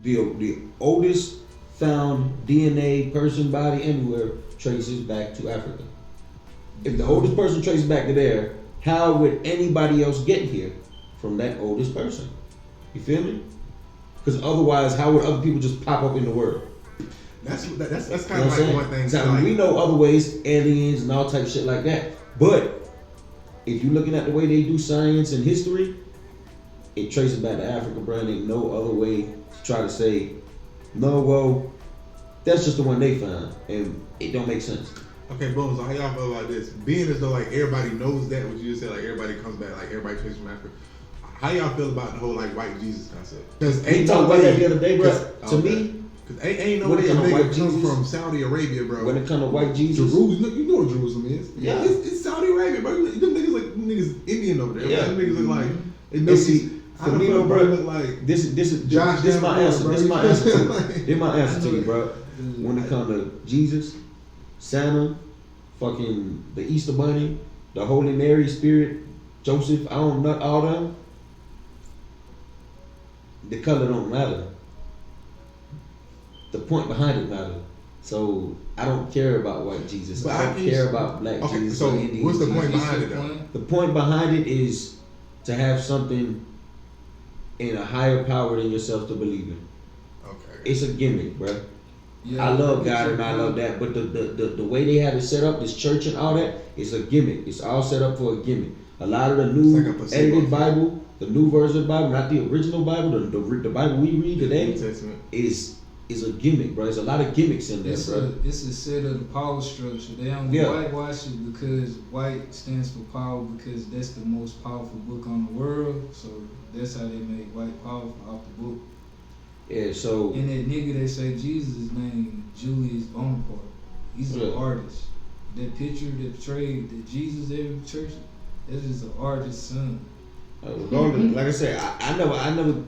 The oldest found DNA, person, body, anywhere traces back to Africa. If the oldest person traces back to there, how would anybody else get here from that oldest person? You feel me? Because otherwise, how would other people just pop up in the world? That's kind of like one thing. So we know other ways, aliens and all type of shit like that. But if you're looking at the way they do science and history, it traces back to Africa, bro. And ain't no other way to try to say, no, well, that's just the one they found, and it don't make sense. Okay, boom. So how y'all feel about this? Being as though like everybody knows that, what you just said, like everybody comes back, like everybody traces from Africa. How y'all feel about the whole like white Jesus concept? Because ain't no way that the other day, bro. To me. Cause ain't no way a nigga comes from Saudi Arabia, bro. When it comes to white Jesus, Jerusalem, you know what Jerusalem is. Yeah, it's Saudi Arabia, bro. Them niggas Indian over there. Yeah, them niggas look like. And see, for me, bro, look like this my answer. This is my answer to you. This is my answer to you, bro. When it comes to Jesus, Santa, fucking the Easter Bunny, the Holy Mary Spirit, Joseph, I don't know all them. The color don't matter. The point behind it matter. So I don't care about white Jesus. But I don't care about black Jesus. So or Indian what's the Jesus. point behind it though? The point behind it is to have something in a higher power than yourself to believe in. Okay. It's a gimmick, bro. Yeah, I love God and I love that, but the way they have it set up, this church and all that, it's a gimmick. It's all set up for a gimmick. A lot of the new edited Bible, the new version of the Bible, not the original Bible, the Bible we read today, is a gimmick, bro. There's a lot of gimmicks in there, bro. It's a set of the power structure. They only whitewash it because white stands for power, because that's the most powerful book on the world. So that's how they make white powerful off the book. Yeah, so and that nigga they say Jesus is named Julius Bonaparte. He's an artist. That picture that portrayed that Jesus every church, that is an artist's son. Like I said, I never.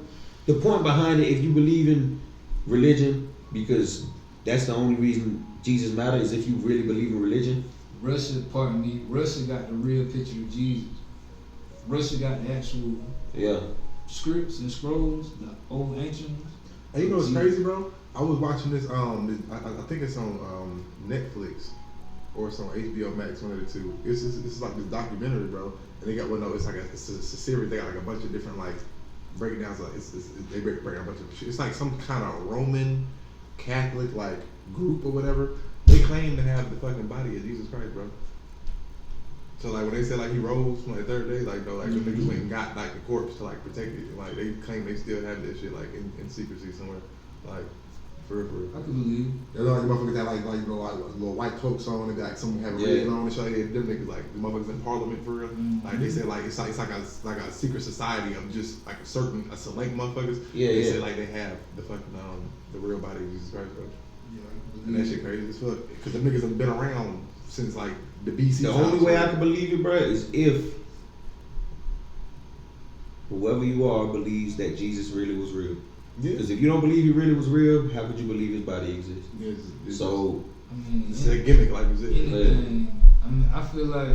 The point behind it, if you believe in religion, because that's the only reason Jesus matters, is if you really believe in religion. Russia got the real picture of Jesus. Russia got the actual scripts and scrolls, the old ancient ones. Hey, you know what's crazy, bro? I was watching this. I think it's on Netflix or it's on HBO Max, one of the two. It's like this documentary, bro. And they got it's a series. They got like a bunch of different like breakdowns. Like they break down a bunch of shit. It's like some kind of Roman Catholic like group or whatever. They claim to have the fucking body of Jesus Christ, bro. So like when they said like he rose from the third day, like no, like the niggas went and got like the corpse to like protect it. Like they claim they still have that shit like in secrecy somewhere. Like for real. I can believe it. There's like the motherfuckers that like little white cloaks on and like someone have a red on and shit. Them niggas like the motherfuckers in Parliament for real. Mm-hmm. Like they said like it's like a secret society of just like a select motherfuckers. They said like they have the fucking the real body of Jesus Christ, bro. Yeah, and that shit crazy as fuck. Cause the niggas have been around since like the BC. The only way I can believe it, bro, is if whoever you are believes that Jesus really was real. Because if you don't believe he really was real, how could you believe his body exists? So it's a gimmick, like you said. I feel like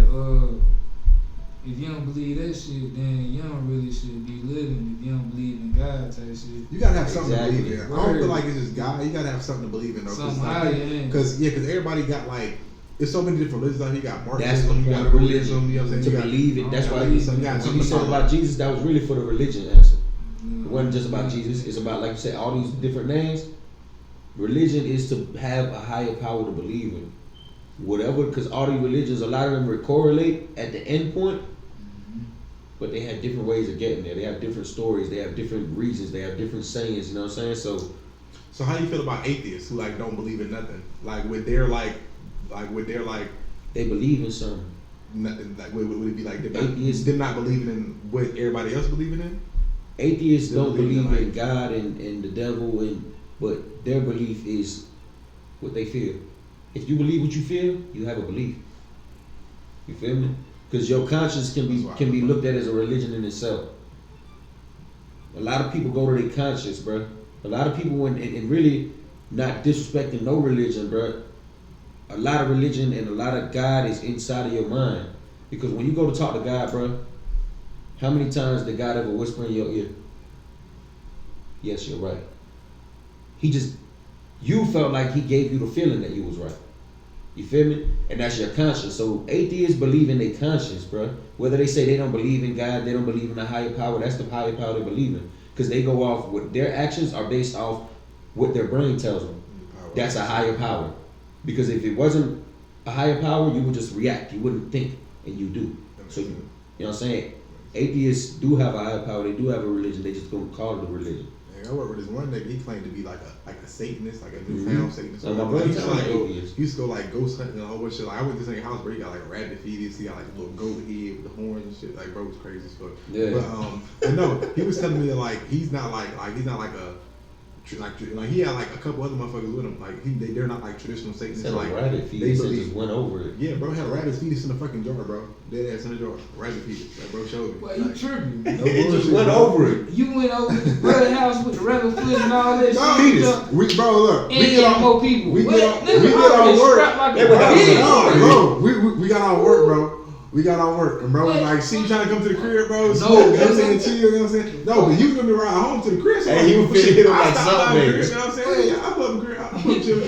if you don't believe that shit, then you don't really should be living. If you don't believe in God type shit, you gotta have something to believe in. I don't feel like it's just God. You gotta have something to believe in, though. Because everybody got like. There's so many different religions out here. You got Marxism, you got Buddhism, you know what I'm saying? To believe it. That's why you said about Jesus, that was really for the religion answer. It wasn't just about Jesus. It's about, like you said, all these different names. Religion is to have a higher power to believe in. Whatever, because all these religions, a lot of them correlate at the end point, but they have different ways of getting there. They have different stories. They have different reasons. They have different sayings. You know what I'm saying? So how do you feel about atheists who like don't believe in nothing? Like with their they believe in something. Nothing. Like would it be like them not believing in what everybody else believing in? Atheists don't believe in God and the devil, but their belief is what they feel. If you believe what you feel, you have a belief. You feel me? Because your conscience can be looked at as a religion in itself. A lot of people go to their conscience, bro. A lot of people, and really not disrespecting no religion, bro. A lot of religion and a lot of God is inside of your mind. Because when you go to talk to God, bro, How many times did God ever whisper in your ear? Yes, you're right. You felt like he gave you the feeling that you was right. You feel me? And that's your conscience. So atheists believe in their conscience, bro. Whether they say they don't believe in God, they don't believe in a higher power, that's the higher power they believe in. Because they go off what their actions are based off what their brain tells them. That's a higher power. Because if it wasn't a higher power, you would just react. You wouldn't think, and you do. So, you know what I'm saying? Atheists do have a higher power. They do have a religion. They just don't call it a religion. I worked with this one nigga. He claimed to be like a Satanist, like a newfound Satanist. So my brother he used to go like ghost hunting and a whole bunch of shit. Like I went to this nigga house where he got like a rabbit fetus. He got like a little goat head with the horns and shit. Like bro was crazy as fuck. Yeah. But no, he was telling me that like he's not like a. Like he had like a couple other motherfuckers with him. Like they're not like traditional Satanists. Like rabbit fetus and just went over it. Yeah, bro had a rabbit fetus in the fucking jar, bro. Dead ass in the jar. Rabbit fetus. Like bro showed me. Well, you tripping? No it just went over it. You went over his brother's house with the rabbit foot and all that no, shit. Fetus. Bro, look. And we get more people. We get our work. We got our work, bro. We got our work, and bro was like, see you trying to come to the crib, bro? No, you know what I'm saying? Chill, you know what I'm saying? No, but you was gonna be riding home to the crib. So hey, you finna hit him like something, you know what I'm saying? Yeah, I love the crib. I love chill.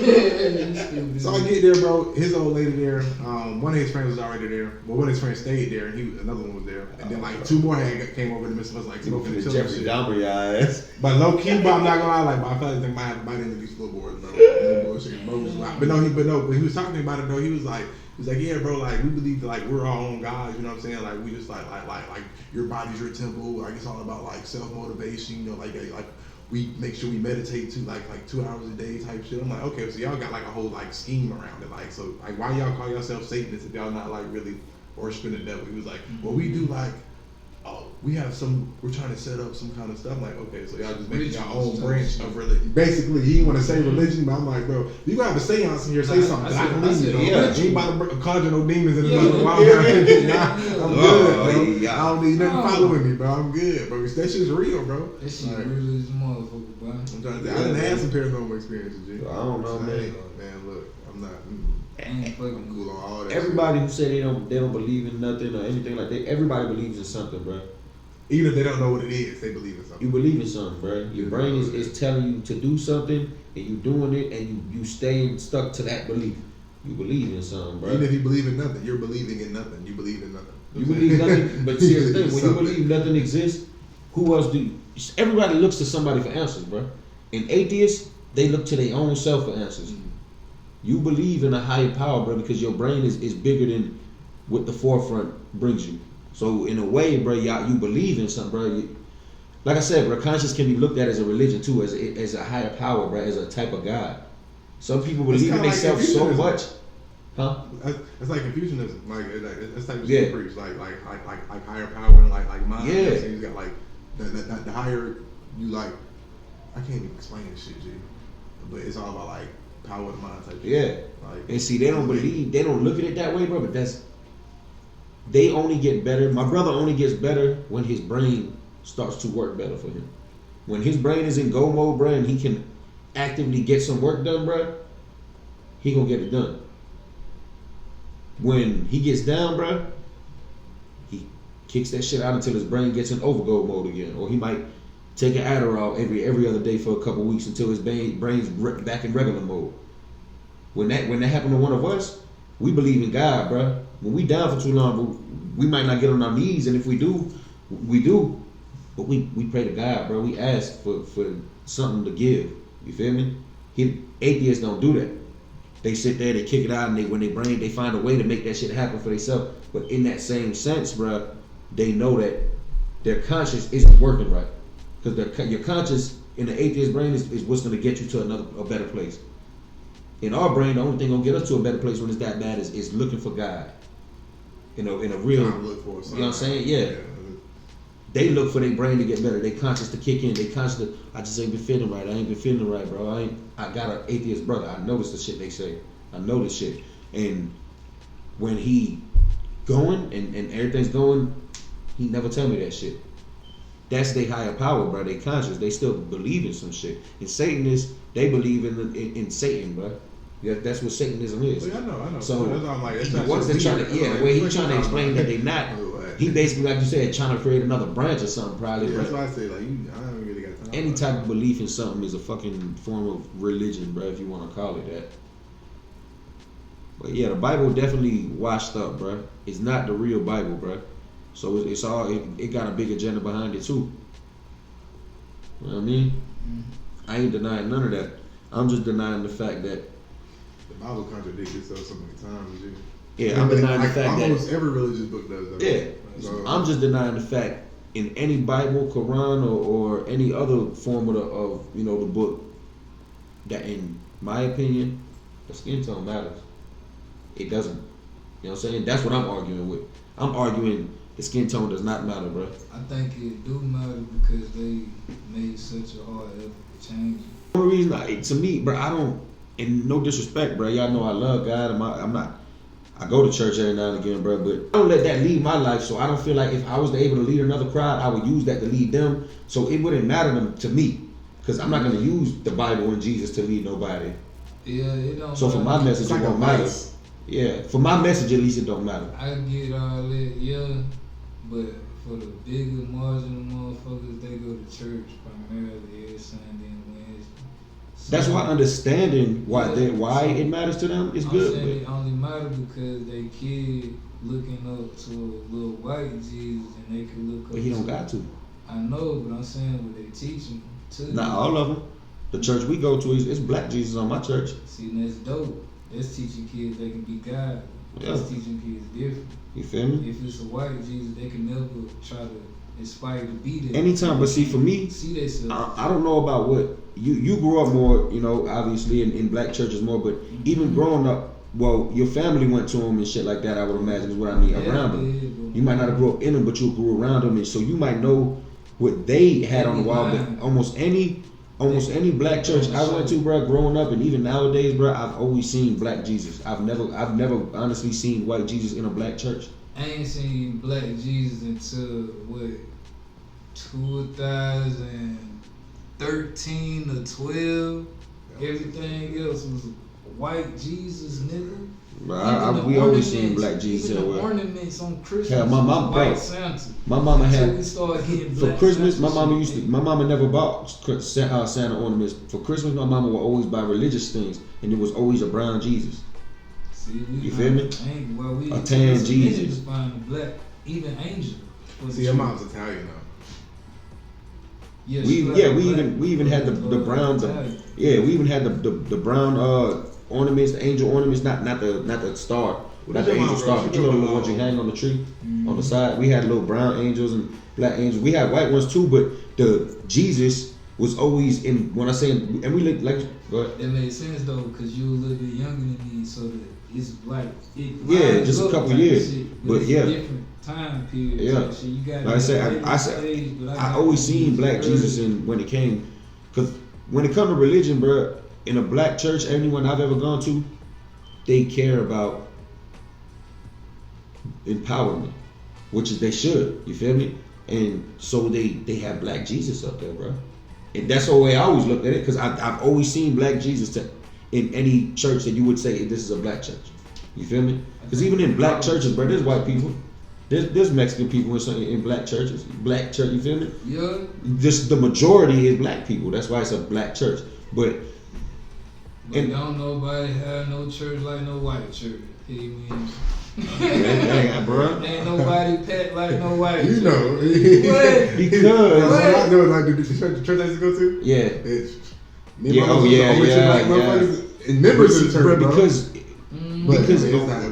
So I get there, bro. His old lady there. One of his friends was already there. Well, one of his friends stayed there, and another one was there. And then like two more came over to miss us, like smoking and chilling. Jeffrey Dahmer, your ass. But low key, but I'm not gonna lie, like, but I felt like they might end these floorboards, bro. No bullshit, bro. But he was talking about it though. He was like, yeah, bro, like we believe that like we're our own gods, you know what I'm saying? Like we just like your body's your temple. Like it's all about like self motivation, you know, like we make sure we meditate too, like 2 hours a day type shit. I'm like, okay, so y'all got like a whole like scheme around it, like so like why y'all call yourself Satanists if y'all not like really worshiping the devil? He was like, well, we do like. Oh, we're trying to set up some kind of stuff. I'm like, okay, so y'all just making your own branch of religion. Basically, he didn't want to say religion, but I'm like, bro, you gotta have a seance in here, say something. I can believe it. Yeah, you ain't about to conjure no demons in another wild I'm good, bro. I don't need nothing following me, bro. I'm good, bro. That shit's real, bro. That shit real as a motherfucker, bro. I'm trying to say, I done had some paranormal experiences, G. I don't know, man. Man, look, I'm not. I'm cool on all that. Everybody who say they don't believe in nothing or anything like that, everybody believes in something, bro. Even if they don't know what it is, they believe in something. You believe in something, bro. Your brain is telling you to do something, and you doing it, and you staying stuck to that belief. You believe in something, bro. Even if you believe in nothing, you're believing in nothing. You believe in nothing. You believe nothing, but see, here's the thing: when you believe nothing exists, who else do you? Everybody looks to somebody for answers, bro. And atheists, they look to their own self for answers. You believe in a higher power, bro, because your brain is bigger than what the forefront brings you. So in a way, bro, you believe in something, bro. Like I said, bro, conscience can be looked at as a religion too, as a higher power, bro, as a type of God. Some people believe in themselves so much, huh? It's like Confucianism, like that's type of shit preach, like higher power and like mind. Yeah. So you got like the higher you like. I can't even explain this shit, G. But it's all about like power of the mind type shit. Yeah. Like, and see, they don't look at it that way, bro. But they only get better. My brother only gets better when his brain starts to work better for him. When his brain is in go mode, bro, and he can actively get some work done, bro, he gonna get it done. When he gets down, bro, he kicks that shit out until his brain gets in overgo mode again, or he might take an Adderall every other day for a couple weeks until his brain's back in regular mode. When that happened to one of us, we believe in God, bro. When we down for too long, we might not get on our knees, and if we do, but we pray to God, bro. We ask for something to give. You feel me? Atheists don't do that. They sit there, they kick it out, and they find a way to make that shit happen for themselves. But in that same sense, bro, they know that their conscience isn't working right. Because your conscience in the atheist brain is what's going to get you to a better place. In our brain, the only thing going to get us to a better place when it's that bad is looking for God. In a real, you know what I'm saying? Yeah. They look for their brain to get better. They conscious to kick in. They conscious to, I just ain't been feeling right. I ain't been feeling right, bro. I got an atheist brother. I notice the shit they say. I know this shit. And when he going and everything's going, he never tell me that shit. That's their higher power, bro. They conscious. They still believe in some shit. And Satanists, they believe in Satan, bro. Yeah, that's what Satanism is. Well, I know. So that's all I'm like, the way he's trying to explain that they not, he basically, like you said, trying to create another branch or something, probably. Yeah, but that's why I say, like, I don't really got time. any type of belief in something is a fucking form of religion, bro, if you want to call it that. But yeah, the Bible definitely washed up, bro. It's not the real Bible, bro. So it's all, it got a big agenda behind it too. You know what I mean? Mm-hmm. I ain't denying none of that. I'm just denying the fact that The Bible contradicts itself so many times, I'm denying the fact that almost every religious book does that. Yeah, So, I'm just denying the fact in any Bible, Quran, or any other form of the book, that in my opinion, the skin tone matters. It doesn't. You know what I'm saying? That's what I'm arguing with. I'm arguing the skin tone does not matter, bro. I think it do matter because they made such a hard effort to change it. The only reason, to me, bro, I don't, and no disrespect, bro. Y'all know I love God. I'm not. I go to church every now and again, bro, but I don't let that lead my life. So I don't feel like if I was able to lead another crowd, I would use that to lead them. So it wouldn't matter to me, because I'm not going to use the Bible and Jesus to lead nobody. Yeah, it don't. So for my message, it won't matter. Yeah, for my message, at least it don't matter. I get all that, yeah, but for the bigger marginal motherfuckers, they go to church primarily every Sunday and Wednesday. That's why understanding why it matters to them is good. I'm saying it only matter because they kid looking up to a little white Jesus and they can look up. But he don't got to. I know, but I'm saying what they teaching too. Not all of them. The church we go to is black Jesus on my church. See, and that's dope. That's teaching kids they can be God. Yeah. That's teaching kids different. You feel me? If it's a white Jesus, they can never try to inspire to be there. Anytime, but see, for me, see themselves. I don't know about what you grew up more, obviously in black churches more, but even growing up, well, your family went to them and shit like that. I would imagine is what I mean around them. You might not have grew up in them, but you grew around them, and so you might know what they had on the wall. But almost any black church I went to, bro, growing up, and even nowadays, bro, I've always seen black Jesus. I've never honestly seen white Jesus in a black church. I ain't seen black Jesus until 2013 or 12. Everything else was white Jesus, nigga. Bro, we always seen black Jesus even everywhere. The ornaments on Christmas. Yeah, my mom, white bro, Santa. my mama had we started getting for black Christmas. Santa My mama never bought Santa ornaments. For Christmas, my mama would always buy religious things, and it was always a brown Jesus. See, you feel me? A tan Jesus. To find a black, even angel. See, your mom's Italian though. Yeah, we even had the brown. We even had the brown ornaments, the angel ornaments, not the star, not the angel star, but you know the ones you hang on the tree on the side. We had little brown angels and black angels. We had white ones too, but the Jesus was always in. When I say, and we look like. Go ahead. It made sense though, cause you were a little bit younger than me, so that it's like just a couple years, shit, but yeah. Different time period. Yeah, So you got like I said, I always seen black Jesus when it came, cause when it comes to religion, bro, in a black church, anyone I've ever gone to, they care about empowerment, which is they should. You feel me? And so they have black Jesus up there, bro. And that's the way I always looked at it, because I've always seen black Jesus in any church that you would say this is a black church. You feel me? Because even in black churches, bro, there's white people. There's Mexican people in black churches. Black church, you feel me? Yeah. Just the majority is black people. That's why it's a black church. But don't nobody have no church like no white church. Amen. Dang, bro. Ain't nobody pet like no white You church. know. What? Because I know, like the church I used to go to. Yeah. And members of the church, bro. Because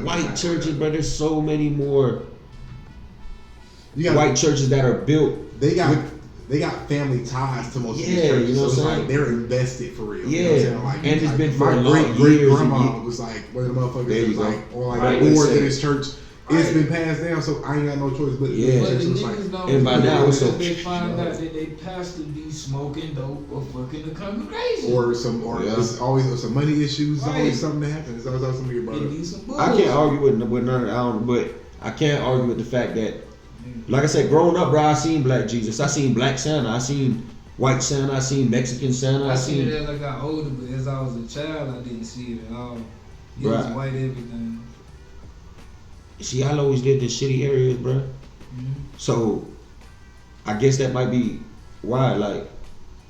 white churches, bro, there's so many more white churches that are built. They got family ties to most of these churches. You know what I'm saying? Like they're invested for real. Yeah, you know what I'm saying? Like, and it's been for my a long great years. grandma was like one of the motherfuckers that was like on like board in this church. It's been passed down, so I ain't got no choice but But the niggas don't. And by now it's so. They find out that they pastor be smoking dope or fucking the congregation. Or it's always some money issues. Right. Always something that happens. It's always something you brought up. I can't argue with none of it, but I can't argue with the fact that, like I said, growing up, bro, I seen black Jesus. I seen black Santa. I seen white Santa. I seen Mexican Santa. I seen it as I got older, but as I was a child, I didn't see it at all. It was white everything. See, I always lived in shitty areas, bro. So I guess that might be why, like.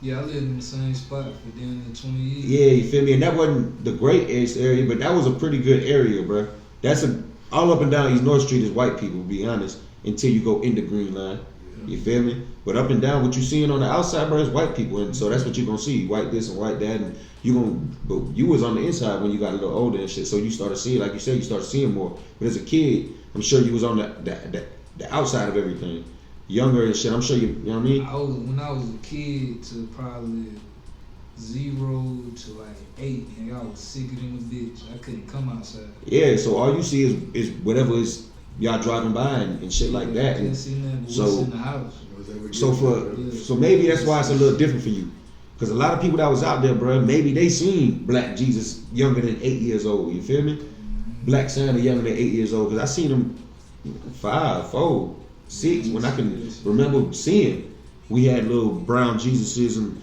Yeah, I lived in the same spot for damn near 20 years. Yeah, you feel me? And that wasn't the greatest area, but that was a pretty good area, bro. That's all up and down East North Street is white people, to be honest, until you go into Green Line. You feel me? But up and down, what you seeing on the outside, bro, is white people, and so that's what you gonna see, white this and white that, and but you was on the inside when you got a little older and shit, so you started seeing, like you said, you started seeing more. But as a kid, I'm sure you was on the outside of everything. Younger and shit, I'm sure you know what I mean? When I was a kid to probably 0 to like 8, and I was sicker than a bitch. I couldn't come outside. Yeah, so all you see is whatever is y'all driving by and shit like that. I couldn't see nothing but what's in the house. So maybe that's why it's a little different for you. Because a lot of people that was out there, bro, maybe they seen Black Jesus younger than 8 years old. You feel me? Black Santa younger than 8 years old. Because I seen him 5, 4, 6 when I can remember seeing. We had little brown Jesuses and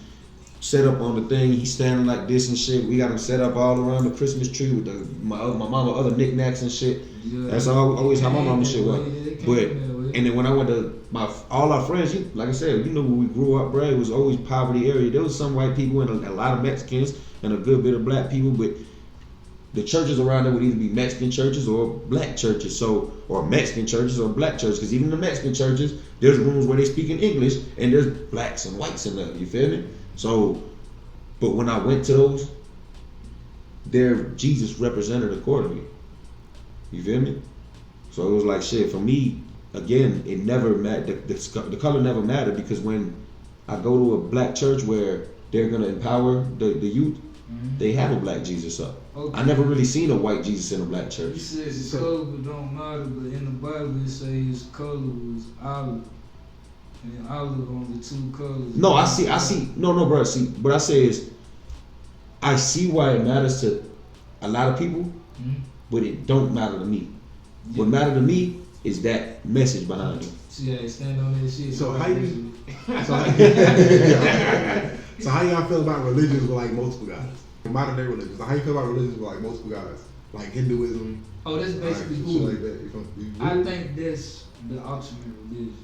set up on the thing. He's standing like this and shit. We got him set up all around the Christmas tree with my mama other knickknacks and shit. Yeah. That's always how my mama shit was. But and then when I went to all our friends, like I said, you know where we grew up, bro. It was always poverty area. There was some white people and a lot of Mexicans and a good bit of black people, but the churches around there would either be Mexican churches or black churches, or Mexican churches or black churches. Because even the Mexican churches, there's rooms where they speak in English and there's blacks and whites in there. You feel me? So, but when I went to those, their Jesus represented accordingly. You feel me? So it was like shit for me. Again, it never mattered. The color never mattered, because when I go to a black church where they're gonna empower the youth, they have a black Jesus up. Okay. I never really seen a white Jesus in a black church. You said the color don't matter, but in the Bible it says his color was olive. And olive only 2 colors. No, I see. No, bro. See, what I say is, I see why it matters to a lot of people, but it don't matter to me. Yeah. What matter to me is that message behind it. See, I stand on that shit. So how y'all feel about religions with like multiple gods? Modern day religions. How you feel about religions with like multiple gods, like Hinduism? Oh, that's basically cool. Like that. I think that's the ultimate religion.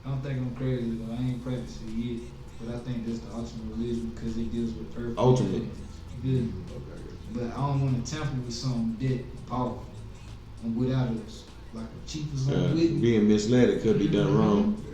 I don't think I'm crazy though. I ain't practicing it yet, but I think that's the ultimate religion because it deals with earth. Ultimate. Yeah. But I don't want to tamper with something that powerful and without us, like a cheap or something. Being misled, it could be done wrong.